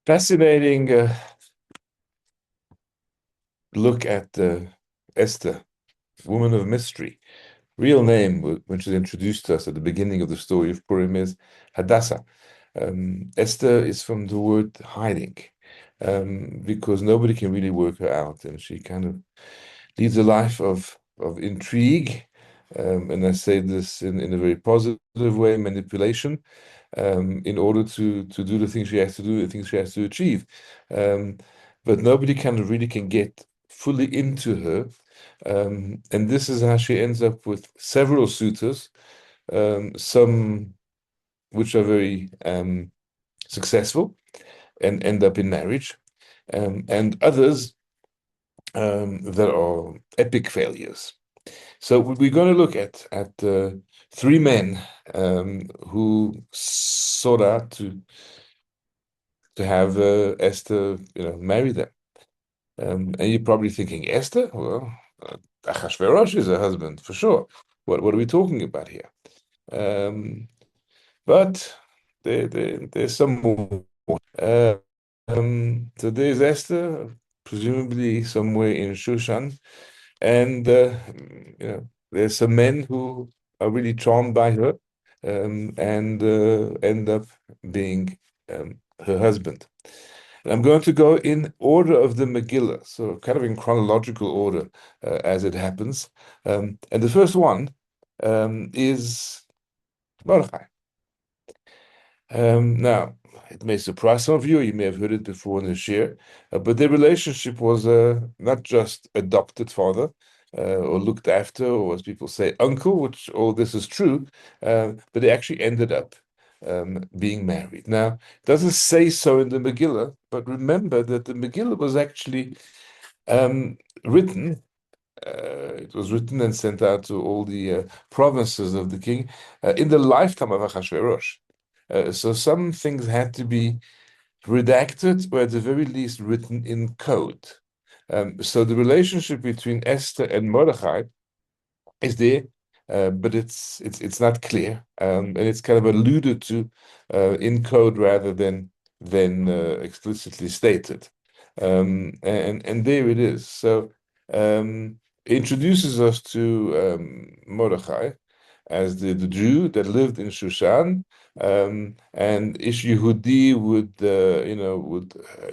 Fascinating look at Esther, woman of mystery. Real name, when she's introduced to us at the beginning of the story of Purim, is Hadassah. Esther is from the word hiding, because nobody can really work her out, and she kind of leads a life of intrigue. And I say this in a very positive way, manipulation, in order to do the things she has to do, the things she has to achieve. Um, but nobody kind of really can get fully into her. And this is how she ends up with several suitors, some which are very successful and end up in marriage, and others that are epic failures. So we're going to look at three men who sought out to have Esther, marry them. And you're probably thinking, Esther? Well, Achashverosh is her husband for sure. What are we talking about here? Um, but there's some more. Uh, so there's Esther, presumably somewhere in Shushan, and there's some men who are really charmed by her, and end up being her husband. And I'm going to go in order of the Megillah, so kind of in chronological order as it happens. And the first one is Mordechai. Now, it may surprise some of you, you may have heard it before in the share, but their relationship was not just adopted father or looked after, or as people say, uncle, which all this is true, but they actually ended up being married. Now, it doesn't say so in the Megillah, but remember that the Megillah was actually written. It was written and sent out to all the provinces of the king in the lifetime of Achashverosh. So some things had to be redacted, or at the very least written in code. So the relationship between Esther and Mordechai is there, but it's not clear, and it's kind of alluded to in code rather than explicitly stated. And there it is. So it introduces us to Mordechai as the Jew that lived in Shushan, and Ish Yehudi would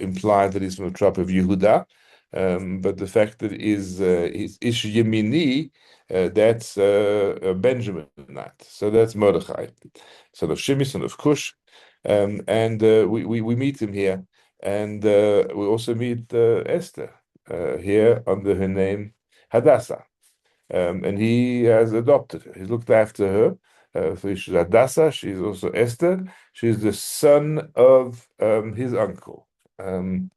imply that he's from the tribe of Yehuda, but the fact that he's Ish Yemini, that's a Benjaminite. So that's Mordechai, son of Shimi, son of Cush, and we meet him here, and we also meet Esther here under her name Hadassah. And he has adopted her. He's looked after her. So she's Hadassah. She's also Esther. She's the son of his uncle. And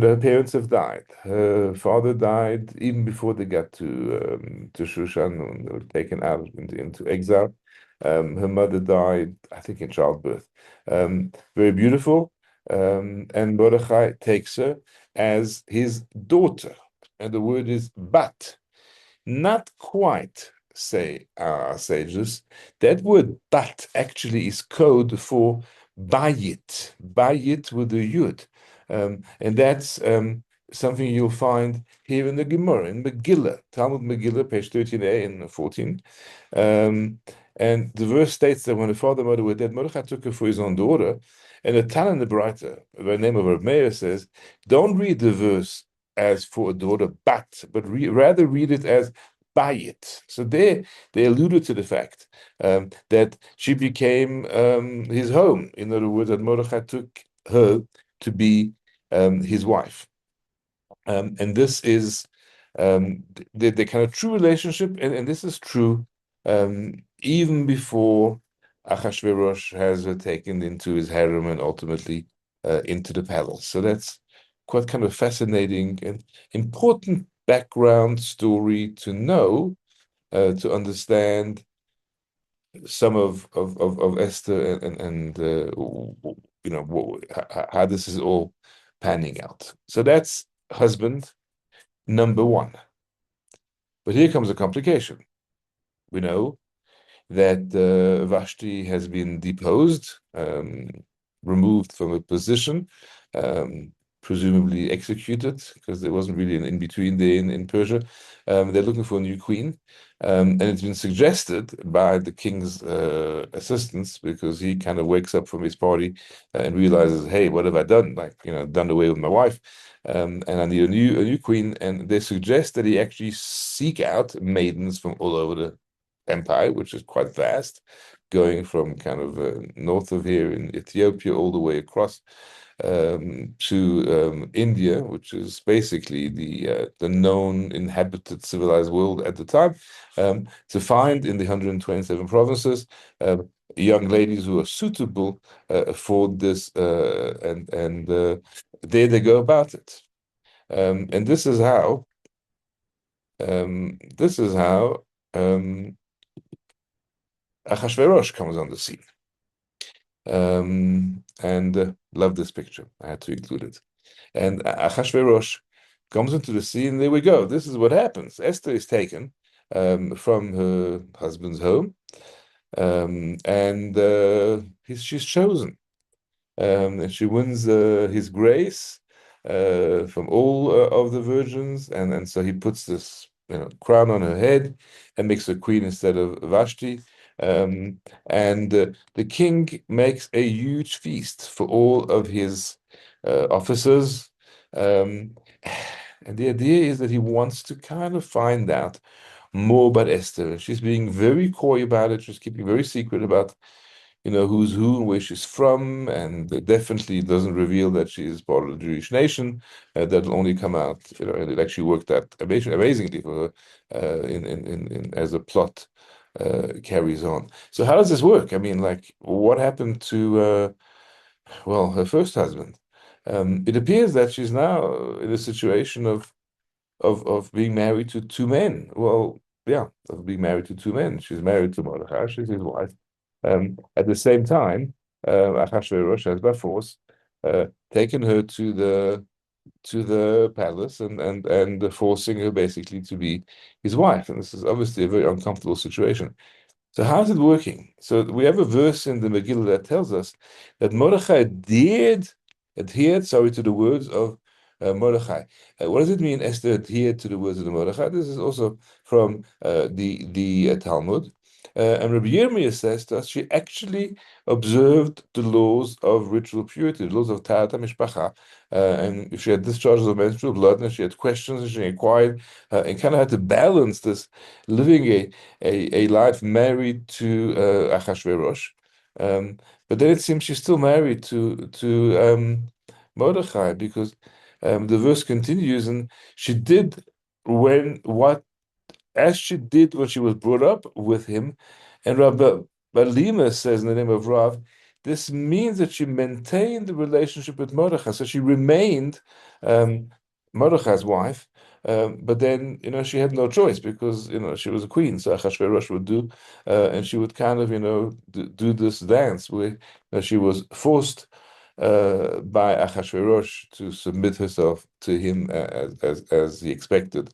her parents have died. Her father died even before they got to Shushan, when they were taken out into exile. Her mother died, I think, in childbirth. Very beautiful. And Mordechai takes her as his daughter. And the word is bat. Not quite, say our sages. That word bat actually is code for bayit, bayit with a yud. And that's something you'll find here in the Gemara, in Megillah, Talmud Megillah, page 13a and 14. Um, and the verse states that when the father and mother were dead, Mordechai took her for his own daughter. And the Tana the Braita, by the name of Rav Meir, says, don't read the verse as for a daughter, but rather read it as buy it. So they alluded to the fact that she became his home. In other words, that Mordechai took her to be his wife. And this is the kind of true relationship, and this is true even before Achashverosh has her taken into his harem and ultimately into the palace. So that's quite kind of fascinating and important background story to know, to understand some of Esther and how this is all panning out. So that's husband number one. But here comes a complication. We know that Vashti has been deposed. removed from a position, um, presumably executed, because there wasn't really an in-between there in Persia. They're looking for a new queen. And it's been suggested by the king's assistants, because he kind of wakes up from his party and realizes, hey, what have I done? Like, done away with my wife. And I need a new queen. And they suggest that he actually seek out maidens from all over the empire, which is quite vast, going from kind of north of here in Ethiopia all the way across to India, which is basically the known inhabited civilized world at the time, to find in the 127 provinces young ladies who are suitable for this, and there they go about it. And this is how Ahasuerus comes on the scene. And love this picture. I had to include it. And Ahasuerus comes into the scene. There we go. This is what happens. Esther is taken from her husband's home, and she's chosen. And she wins his grace from all of the virgins, and so he puts this crown on her head and makes her queen instead of Vashti. And the king makes a huge feast for all of his officers. Um, and the idea is that he wants to kind of find out more about Esther. She's being very coy about it. She's keeping very secret about who's who and where she's from, and it definitely doesn't reveal that she's part of the Jewish nation. That'll only come out, and it actually worked out amazingly for her in as the plot carries on. So how does this work? I mean, like, what happened to well, her first husband? It appears that she's now in a situation of being married to two men. Well, yeah, of being married to two men. She's married to Mordechai, she's his wife. At the same time, Ahasuerus has by force taken her to the palace, and forcing her basically to be his wife. And this is obviously a very uncomfortable situation. So how's it working? So we have a verse in the Megillah that tells us that Mordechai did adhere, to the words of Mordechai. What does it mean, Esther adhered to the words of the Mordechai? This is also from the Talmud. And Rabbi Yirmiyah says to us, she actually observed the laws of ritual purity, the laws of Tahat HaMishpacha. And if she had discharges of menstrual blood, and she had questions, and she inquired, and kind of had to balance this living a life married to Achashverosh. Um, but then it seems she's still married to Mordechai, because the verse continues, and she did when what as she did when she was brought up with him. And Rabbi Balima says in the name of Rav, this means that she maintained the relationship with Mordechai. So she remained um, Mordechai's wife, but then, she had no choice, because, she was a queen. So Achashverosh would do, and she would kind of, do this dance where she was forced by Achashverosh to submit herself to him as he expected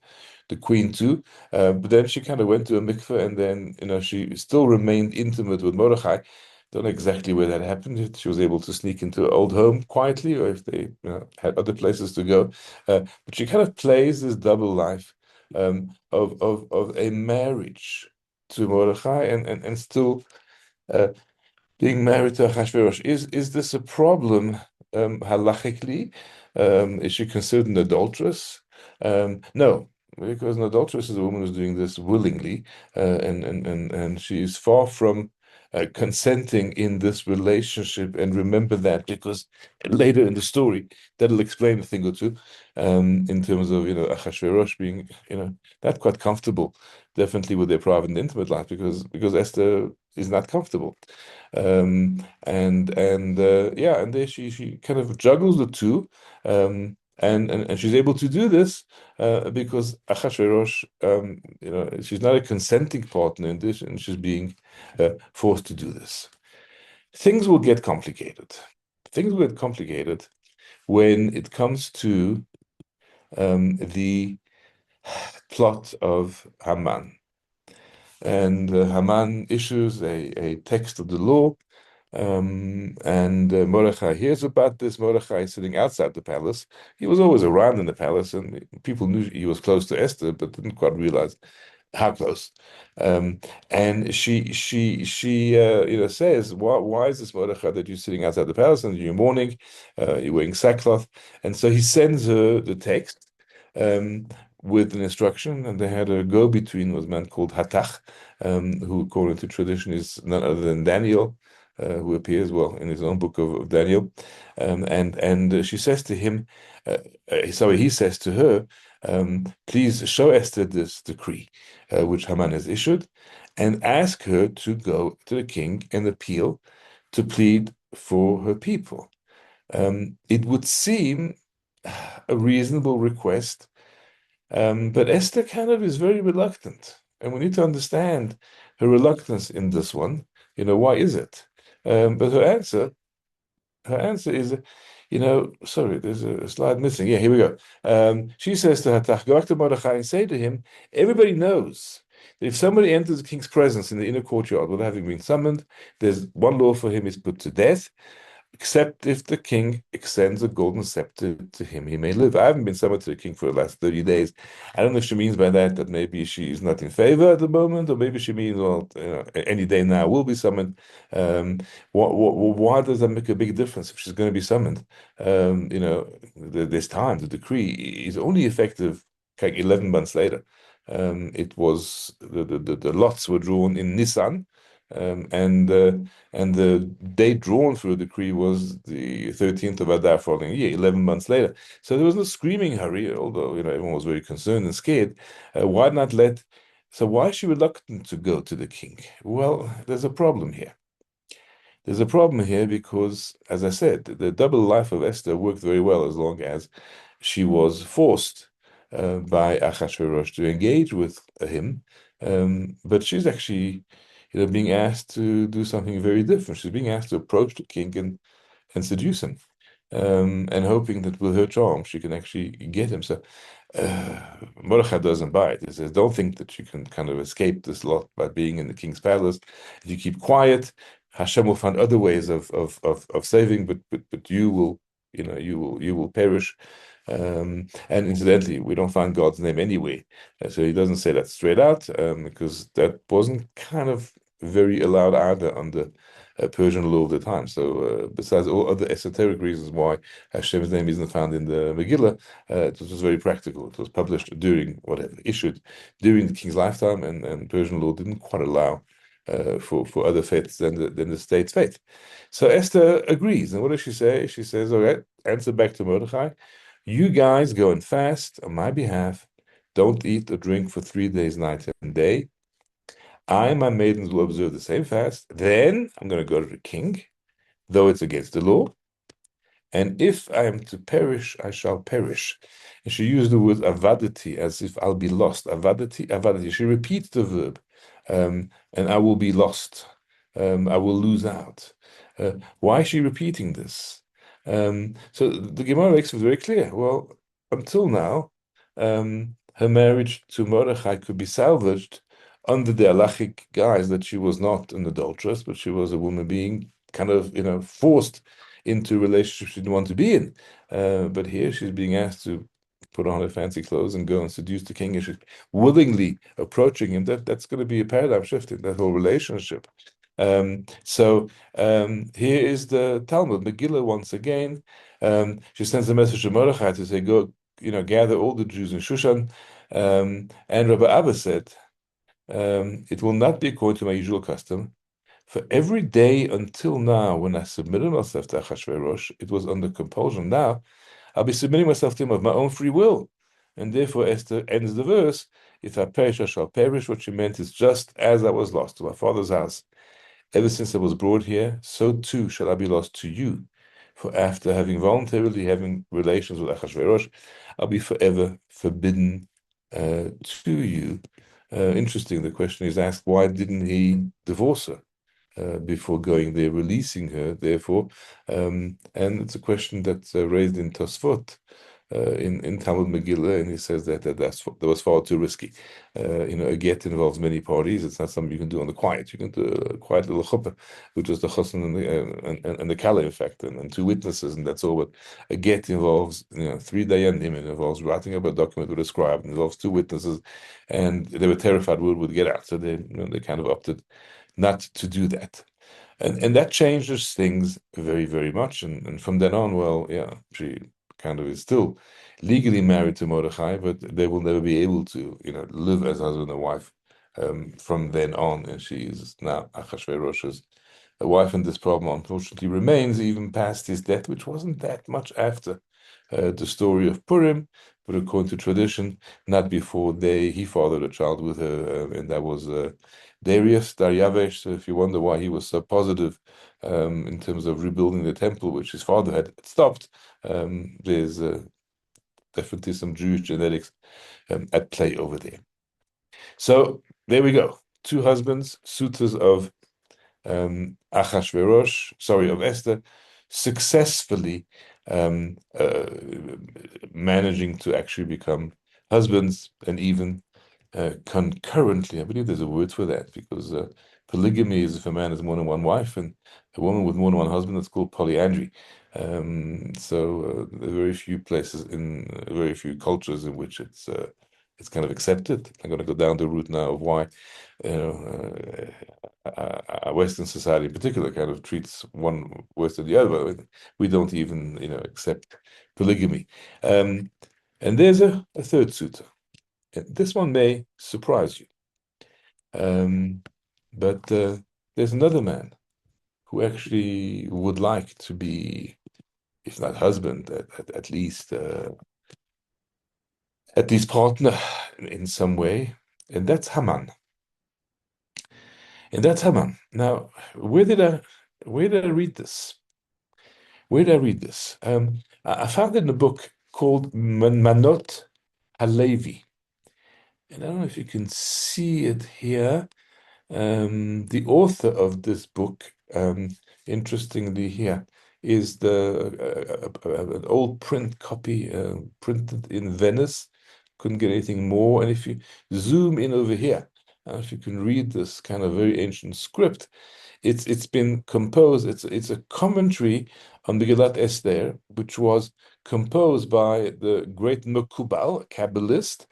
the queen to. But then she kind of went to a mikveh, and then she still remained intimate with Mordechai. Don't know exactly where that happened. If she was able to sneak into her old home quietly, or if they had other places to go. But she kind of plays this double life of a marriage to Mordechai, and still being married to Achashverosh. Is this a problem halachically? Is she considered an adulteress? No, because an adulteress is a woman who's doing this willingly, and she is far from consenting in this relationship. And remember that, because later in the story that'll explain a thing or two in terms of Achashverosh being not quite comfortable, definitely with their private and intimate life, because Esther is not comfortable. And yeah, and there she kind of juggles the two, and she's able to do this because Achashverosh, she's not a consenting partner in this, and she's being forced to do this. Things will get complicated. Things will get complicated when it comes to the plot of Haman. And Haman issues a text of the law, And Mordechai hears about this. Mordechai is sitting outside the palace. He was always around in the palace, and people knew he was close to Esther, but didn't quite realize how close. Um, and she says, why is this Mordechai that you're sitting outside the palace and you're mourning, you're wearing sackcloth? And so he sends her the text um, with an instruction, and they had a go-between, was a man called Hatach, who, according to tradition, is none other than Daniel, who appears well in his own book of Daniel, and she says to him, sorry, he says to her, please show Esther this decree which Haman has issued, and ask her to go to the king and appeal to plead for her people. It would seem a reasonable request, but Esther kind of is very reluctant, and we need to understand her reluctance in this one. Why is it? But her answer is, sorry, there's a slide missing. Yeah, here we go. She says to Hatach, go back to Mordechai and say to him, everybody knows that if somebody enters the king's presence in the inner courtyard without having been summoned, there's one law for him, is put to death, except if the king extends a golden scepter to him, he may live. I haven't been summoned to the king for the last 30 days. I don't know if she means by that maybe she is not in favor at the moment, or maybe she means, well, any day now will be summoned. Why does that make a big difference if she's going to be summoned? There's time. The decree is only effective like 11 months later. It was the lots were drawn in Nisan, and the date drawn for the decree was the 13th of Adar following year, 11 months later. So there was no screaming hurry, although everyone was very concerned and scared. Why not let? So why is she reluctant to go to the king? Well, there's a problem here. There's a problem here because, as I said, the double life of Esther worked very well as long as she was forced by Achashverosh to engage with him. But she's actually, being asked to do something very different. She's being asked to approach the king and seduce him, and hoping that with her charm she can actually get him. So Mordechai doesn't buy it. He says, "Don't think that you can kind of escape this lot by being in the king's palace. If you keep quiet, Hashem will find other ways of saving, but you will perish." And incidentally, we don't find God's name anyway, so he doesn't say that straight out, because that wasn't kind of very allowed either under Persian law of the time. So, besides all other esoteric reasons why Hashem's name isn't found in the Megillah, it was very practical. It was published issued during the king's lifetime, and Persian law didn't quite allow for other faiths than the state's faith. So Esther agrees, and what does she say? She says, "All right, answer back to Mordechai. You guys go and fast on my behalf. Don't eat or drink for 3 days, night and day. I and my maidens will observe the same fast. Then I'm going to go to the king, though it's against the law. And if I am to perish, I shall perish." And she used the word avadati, as if I'll be lost. Avadati, avadati. She repeats the verb, and I will be lost. I will lose out. Why is she repeating this? So the Gemara makes it very clear. Well, until now, her marriage to Mordechai could be salvaged under the halachic guise that she was not an adulteress, but she was a woman being kind of, forced into a relationship she didn't want to be in. But here she's being asked to put on her fancy clothes and go and seduce the king, and she's willingly approaching him. That's going to be a paradigm shift in that whole relationship. Here is the Talmud, Megillah once again. She sends a message to Mordechai to say, go, gather all the Jews in Shushan. And Rabbi Abba said, it will not be according to my usual custom. For every day until now, when I submitted myself to Achashverosh, it was under compulsion. Now, I'll be submitting myself to him of my own free will. And therefore, Esther ends the verse, if I perish, I shall perish. What she meant is, just as I was lost to my father's house, ever since I was brought here, so too shall I be lost to you. For after voluntarily having relations with Achashverosh, I'll be forever forbidden to you. Interesting, the question is asked, why didn't he divorce her before going there, releasing her, therefore? And it's a question that's raised in Tosfot, in Talmud Megillah, and he says that was far too risky. A get involves many parties. It's not something you can do on the quiet. You can do a quiet little chuppah, which is the chassan and the kala, in fact, and two witnesses, and that's all. But a get involves, three dayanim. It involves writing up a document with a scribe. It involves two witnesses, and they were terrified word would get out, so they kind of opted not to do that. And that changes things very, very much. And from then on, well, yeah, she kind of is still legally married to Mordechai, but they will never be able to, live as husband and wife from then on. And she is now Achashverosh's wife, and this problem unfortunately remains even past his death, which wasn't that much after the story of Purim, but according to tradition, not before he fathered a child with her, and that was Daryavesh. So if you wonder why he was so positive in terms of rebuilding the temple, which his father had stopped, there's definitely some Jewish genetics at play over there. So there we go. Two husbands, suitors of of Esther, successfully managing to actually become husbands, and even concurrently. I believe there's a word for that, because polygamy is if a man has more than one wife, and a woman with more than one husband, it's called polyandry. So there are very few places very few cultures in which it's kind of accepted. I'm going to go down the route now of why Western society in particular kind of treats one worse than the other. We don't even, accept polygamy. And there's a third suitor. And this one may surprise you. But there's another man who actually would like to be, if not husband, at least partner in some way, and that's Haman. And that's Haman. Now, where did I read this? Where did I read this? I found it in a book called Manot Halevi. And I don't know if you can see it here. The author of this book, interestingly here, is an old print copy printed in Venice. Couldn't get anything more. And if you zoom in over here, if you can read this kind of very ancient script, it's been composed. It's a commentary on Megillat Esther, which was composed by the great Mekubal, a Kabbalist,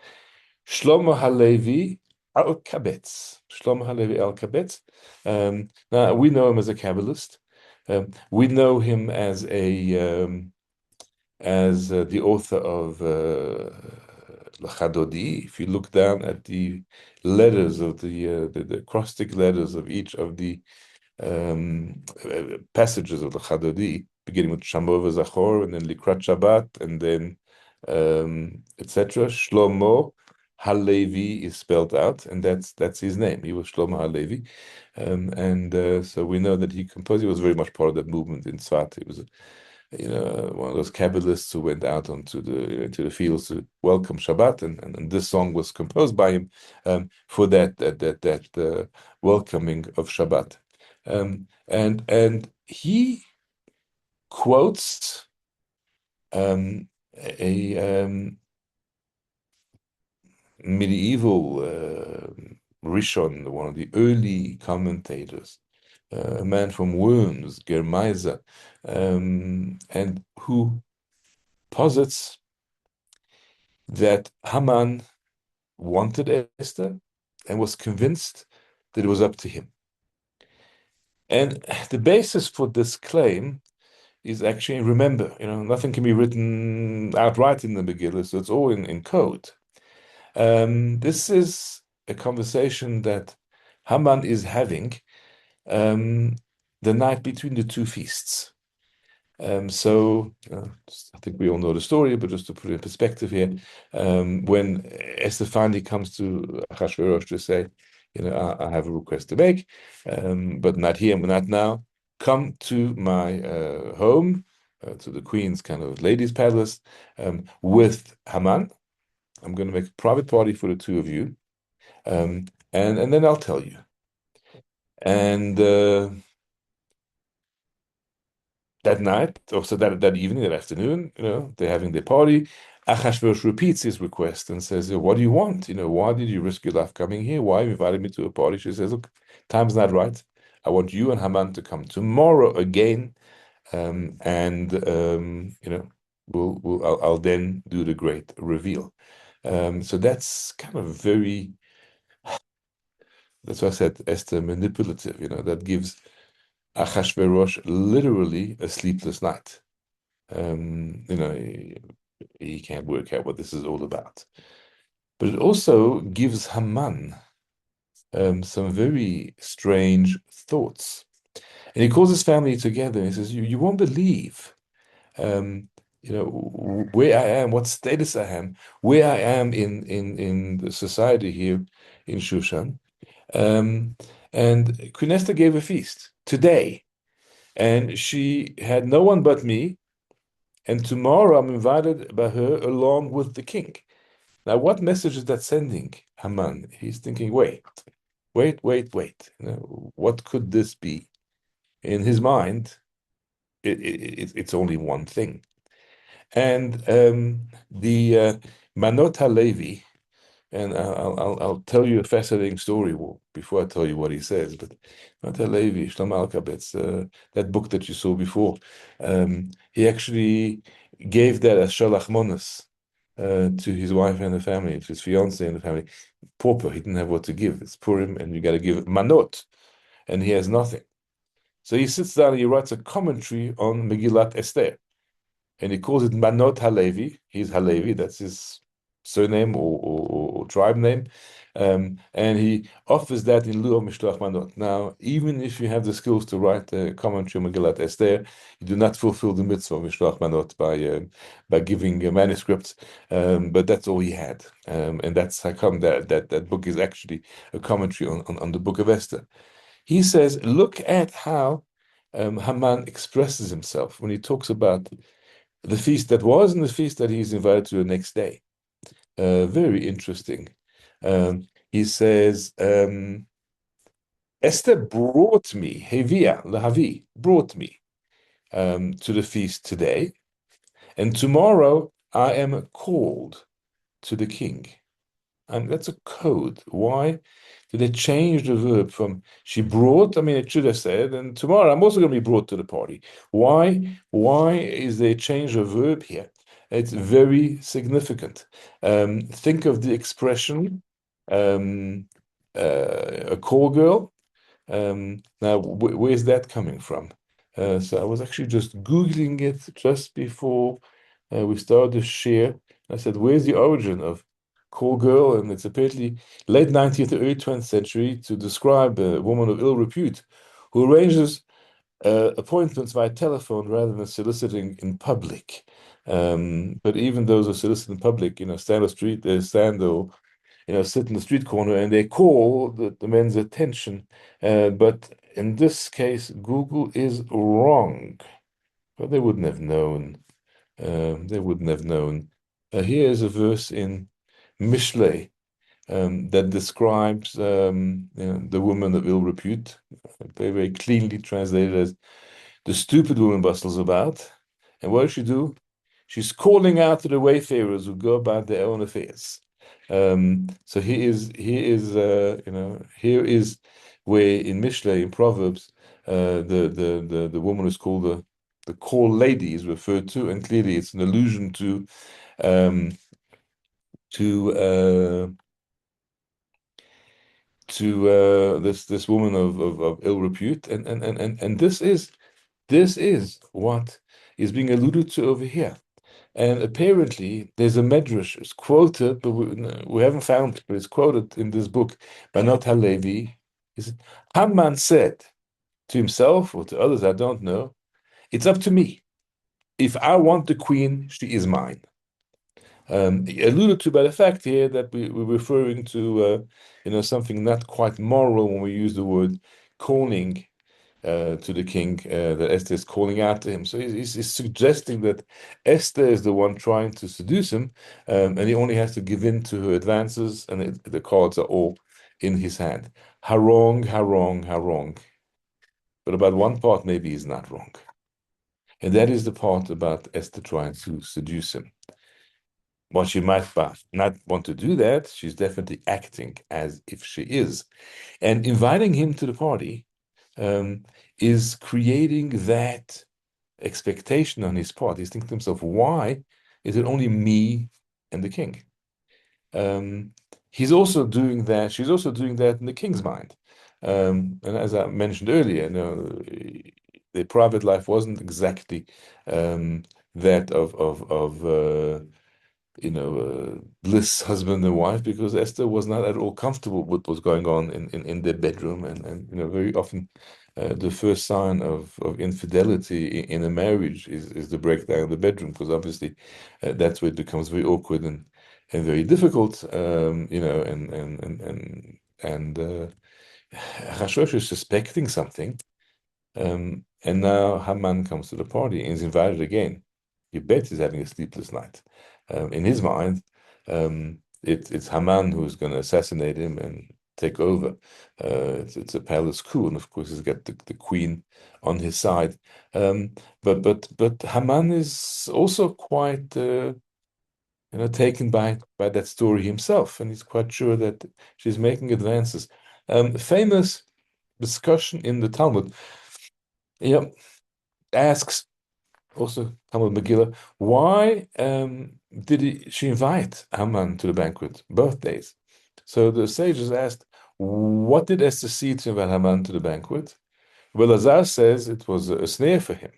Shlomo Halevi Al-Kabetz. Shlomo Halevi Al-Kabetz. Now we know him as a Kabbalist. We know him as the author of L'Chadodi. If you look down at the letters of the acrostic letters of each of the passages of the Chadodi, beginning with Shamor v'Zachor, and then Likrat Shabbat, and then etc. Shlomo Halevi is spelled out, and that's his name. He was Shlomo Halevi, and so we know that he composed. He was very much part of that movement in Tzfat. He was, one of those Kabbalists who went out onto the fields to welcome Shabbat, and this song was composed by him for that welcoming of Shabbat. And he quotes a medieval Rishon, one of the early commentators, a man from Worms, Germeiser, and who posits that Haman wanted Esther and was convinced that it was up to him. And the basis for this claim is actually, remember, nothing can be written outright in the Megillah, so it's all in code. This is a conversation that Haman is having the night between the two feasts. So I think we all know the story, but just to put it in perspective here, when Esther finally comes to Achashverosh to say, I have a request to make, but not here, not now. Come to my home, to the queen's kind of ladies' palace, with Haman. I'm going to make a private party for the two of you, and then I'll tell you. And that night, or so that evening, that afternoon, they're having their party. Achashverosh repeats his request and says, "What do you want? Why did you risk your life coming here? Why you invited me to a party?" She says, "Look, time's not right. I want you and Haman to come tomorrow again, and I'll then do the great reveal." So that's kind of very. That's why I said Esther manipulative. That gives Achashverosh literally a sleepless night. He can't work out what this is all about. But it also gives Haman some very strange thoughts. And he calls his family together and he says, you won't believe, um, where I am, what status I am, where I am in the society here in Shushan. Um, and Queen Esther gave a feast today, and she had no one but me. And tomorrow I'm invited by her along with the king. Now, what message is that sending Haman? He's thinking, wait. What could this be? In his mind, it's only one thing. And the Manot HaLevi, and I'll tell you a fascinating story before I tell you what he says. But Manot HaLevi, Shlomo Alkabetz, that book that you saw before, he actually gave that as Shalach Monas to his wife and the family, to his fiance and the family. Pauper, he didn't have what to give. It's Purim, and you got to give Manot, and he has nothing. So he sits down and he writes a commentary on Megillat Esther, and he calls it Manot Halevi. He's Halevi, that's his surname or tribe name. And he offers that in lieu of Mishloach Manot. Now, even if you have the skills to write a commentary on Megillat Esther, you do not fulfill the mitzvah of Mishloach Manot by giving manuscripts. But that's all he had. And that's how come that book is actually a commentary on the book of Esther. He says, look at how Haman expresses himself when he talks about the feast that was and the feast that he's invited to the next day. Very interesting. He says, Esther brought me, Hevia, Lahavi, brought me to the feast today, and tomorrow I am called to the king. And that's a code. Why did they change the verb from she brought? I mean, it should have said, and tomorrow I'm also going to be brought to the party. Why? Why is they change a verb here? It's very significant. Think of the expression, um, a call girl. Now, where's that coming from? So I was actually just Googling it just before we started to share. I said, where's the origin of call girl? And it's apparently late 19th to early 20th century to describe a woman of ill repute who arranges appointments via telephone rather than soliciting in public. But even those who solicit in public, stand on the street, they stand or sit in the street corner and they call the men's attention. But in this case, Google is wrong. But they wouldn't have known. They wouldn't have known. Here is a verse in Mishlei that describes the woman of ill repute, very, very cleanly translated as the stupid woman bustles about. And what does she do? She's calling out to the wayfarers who go about their own affairs. So here is where in Mishlei, in Proverbs, the woman who's called the call lady is referred to, and clearly it's an allusion um, to uh, this woman of ill repute, and this is what is being alluded to over here. And apparently, there's a medrash. It's quoted, but we haven't found it. But it's quoted in this book by Not Halevi. Haman said to himself or to others, I don't know, it's up to me. If I want the queen, she is mine. Alluded to by the fact here that we're referring to, something not quite moral when we use the word calling to the king, that Esther is calling out to him. So he's suggesting that Esther is the one trying to seduce him, and he only has to give in to her advances, and the cards are all in his hand. How wrong, how wrong, how wrong. But about one part, maybe he's not wrong. And that is the part about Esther trying to seduce him. while she might not want to do that, she's definitely acting as if she is. And inviting him to the party um, is creating that expectation on his part. He's thinking to himself, why is it only me and the king? Um, he's also doing that, she's also doing that in the king's mind. And as I mentioned earlier, their private life wasn't exactly that of bliss husband and wife, because Esther was not at all comfortable with what was going on in their bedroom, and very often the first sign of infidelity in a marriage is the breakdown of the bedroom, because obviously that's where it becomes very awkward and very difficult, and Hashosha is suspecting something, and now Haman comes to the party and is invited again. You bet he's having a sleepless night. In his mind, it's Haman who's going to assassinate him and take over. It's a palace coup, and of course he's got the queen on his side. But Haman is also quite taken by that story himself, and he's quite sure that she's making advances. Famous discussion in the Talmud. Yeah, asks also Talmud Megillah, why did she invite Haman to the banquet both days? So the sages asked, what did Esther see to invite Haman to the banquet? Well, Lazar says it was a snare for him.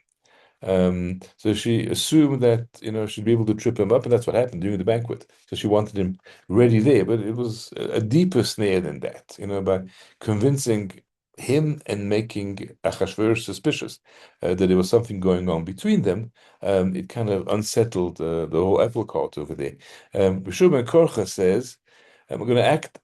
So she assumed that, she'd be able to trip him up, and that's what happened during the banquet. So she wanted him ready there, but it was a deeper snare than that, by convincing him and making Achashverosh suspicious that there was something going on between them. It kind of unsettled the whole apple cart over there. Rishon ben Korcha says, we're going to act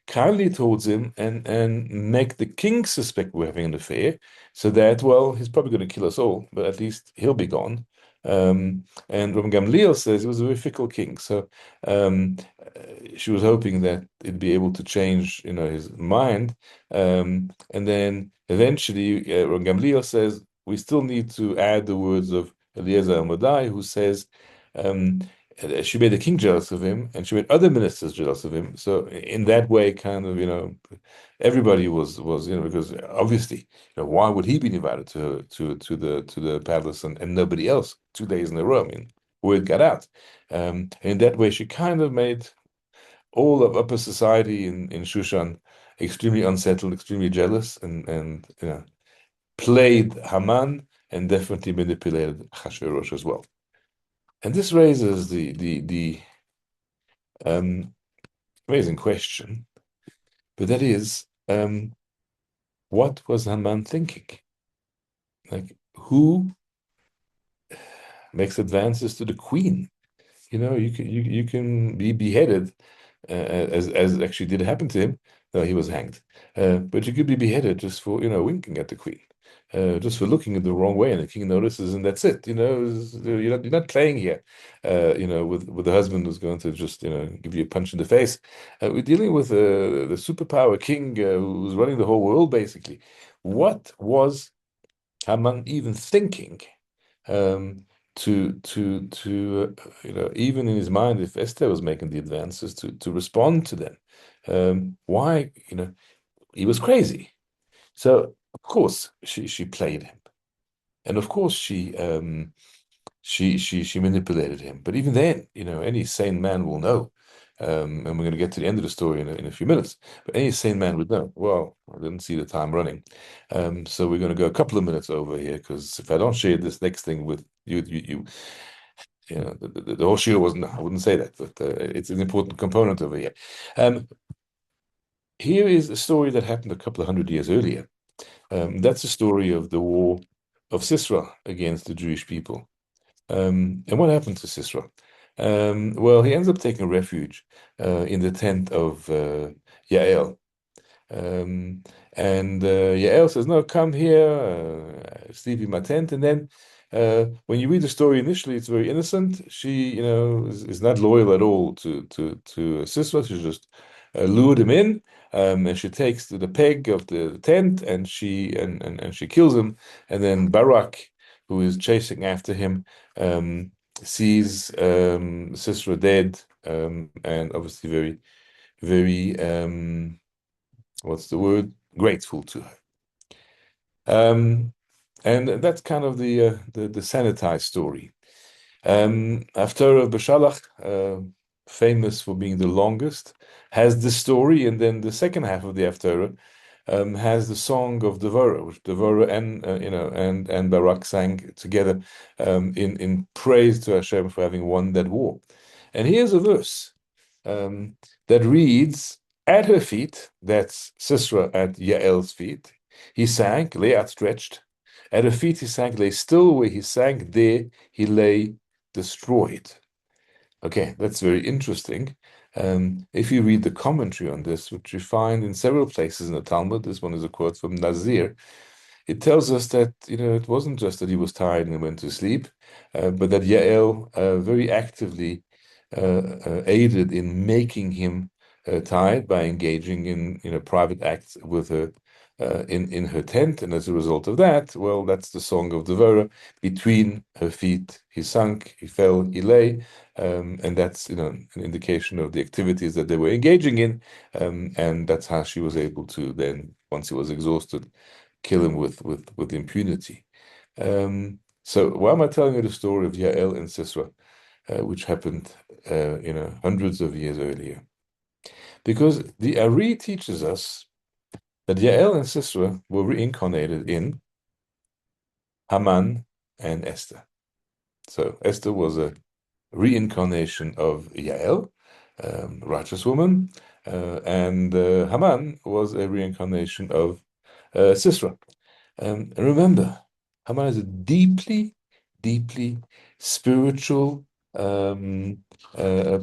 kindly towards him and make the king suspect we're having an affair, so that, well, he's probably going to kill us all, but at least he'll be gone. And Rabbi Gamliel says he was a very fickle king, so she was hoping that it'd be able to change, his mind. And then eventually, Rabbi Gamliel says we still need to add the words of Eliezer Amadai, who says she made the king jealous of him, and she made other ministers jealous of him. So in that way, kind of, everybody was because obviously, why would he be invited to the palace and nobody else 2 days in a row? I mean, word got out. And in that way, she kind of made all of upper society in Shushan extremely unsettled, extremely jealous, and played Haman and definitely manipulated Hashverosh as well. And this raises the um, amazing question, but that is, what was Haman thinking? Like, who makes advances to the queen? You can be beheaded, as actually did happen to him. No, he was hanged. But you could be beheaded just for winking at the queen, just for looking in the wrong way, and the king notices, and that's it. You're not playing here. With the husband who's going to just give you a punch in the face. We're dealing with the superpower king who's running the whole world basically. What was Haman even thinking? um, even in his mind, if Esther was making the advances to respond to them, why, he was crazy. So of course she played him, and of course she manipulated him. But even then, any sane man will know. And we're going to get to the end of the story in a few minutes. But any sane man would know. Well, I didn't see the time running, so we're going to go a couple of minutes over here, because if I don't share this next thing with the whole shiur wasn't. I wouldn't say that, but it's an important component over here. Um, Here is a story that happened a couple of hundred years earlier. That's the story of the war of Sisera against the Jewish people. And what happened to Sisera? Well, he ends up taking refuge in the tent of Yael. And Yael says, "No, come here, sleep in my tent." And then, when you read the story initially, it's very innocent. She, is not loyal at all to Sisera. She just lured him in, and she takes the peg of the tent, and she kills him. And then Barak, who is chasing after him, sees Sisera dead, and obviously very, very, what's the word? Grateful to her. And that's kind of the sanitized story. Haftarah of Beshalach, famous for being the longest, has the story, and then the second half of the Haftarah has the song of Devorah, which Devorah and and Barak sang together in praise to Hashem for having won that war. And here's a verse um, that reads, "At her feet," that's Sisera at Yael's feet, he sank, lay outstretched. At her feet he sank, lay still where he sank. There he lay destroyed. Okay, that's very interesting. If you read the commentary on this, which you find in several places in the Talmud, this one is a quote from Nazir. It tells us that it wasn't just that he was tired and went to sleep, but that Yael very actively aided in making him tired by engaging in private acts with her in her tent, and as a result of that, well, that's the song of Devorah. Between her feet, he sunk, he fell, he lay, and that's an indication of the activities that they were engaging in, and that's how she was able to then, once he was exhausted, kill him with impunity. So why am I telling you the story of Yael and Sisera, which happened, hundreds of years earlier? Because the Ari teaches us that Yael and Sisera were reincarnated in Haman and Esther. So Esther was a reincarnation of Yael, righteous woman, and Haman was a reincarnation of Sisera. And remember, Haman is a deeply, deeply spiritual,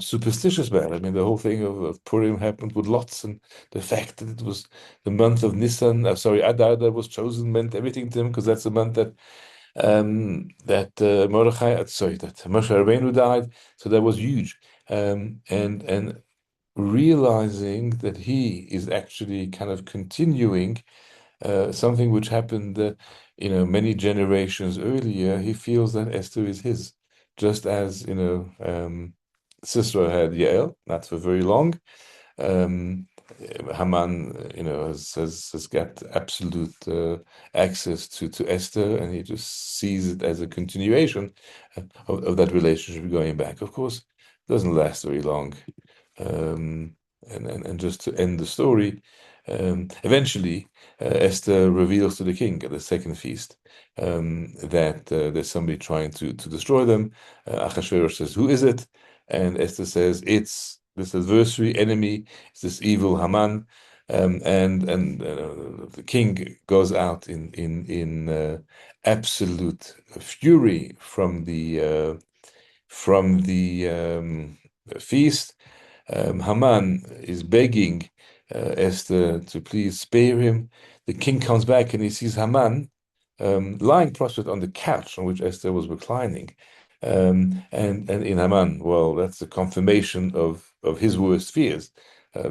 superstitious man. I mean, the whole thing of Purim happened with lots, and the fact that it was the month of Nisan, Adar, that was chosen meant everything to him, because that's the month that Moshe Rabbeinu died. So that was huge. And realizing that he is actually kind of continuing something which happened, many generations earlier. He feels that Esther is his, just as Sisera had Yael, not for very long. Um, Haman, has got absolute access to Esther, and he just sees it as a continuation of that relationship going back. Of course, it doesn't last very long. Um, and just to end the story, eventually Esther reveals to the king at the second feast that there's somebody trying to destroy them. Achashverosh says, "Who is it?" And Esther says, "It's this adversary, enemy. It's this evil Haman." And the king goes out in absolute fury from the feast. Haman is begging Esther to please spare him. The king comes back and he sees Haman lying prostrate on the couch on which Esther was reclining. And in Haman, well, that's a confirmation of his worst fears.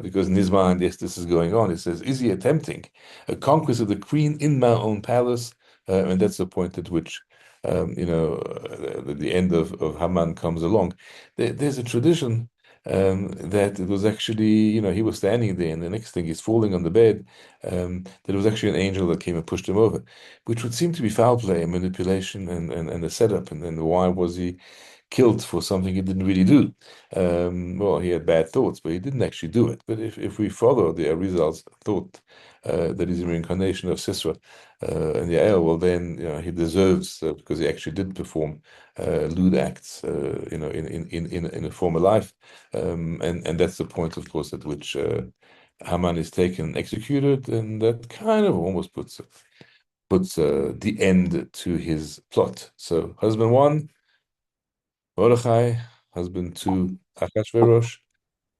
Because in his mind, yes, this is going on. He says, "Is he attempting a conquest of the queen in my own palace?" And that's the point at which, the end of Haman comes along. There's a tradition that it was actually, he was standing there, and the next thing he's falling on the bed, that it was actually an angel that came and pushed him over, which would seem to be foul play and manipulation and a setup. And then why was he killed for something he didn't really do? Well, he had bad thoughts, but he didn't actually do it. But if we follow the Arizal's thought that he's a reincarnation of Sisera and Yael, well, then he deserves, because he actually did perform lewd acts, in a former life, and that's the point, of course, at which Haman is taken and executed, and that kind of almost puts the end to his plot. So, husband one, Mordechai; husband two, Achashverosh;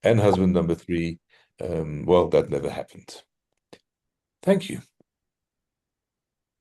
and husband number three, well, that never happened. Thank you.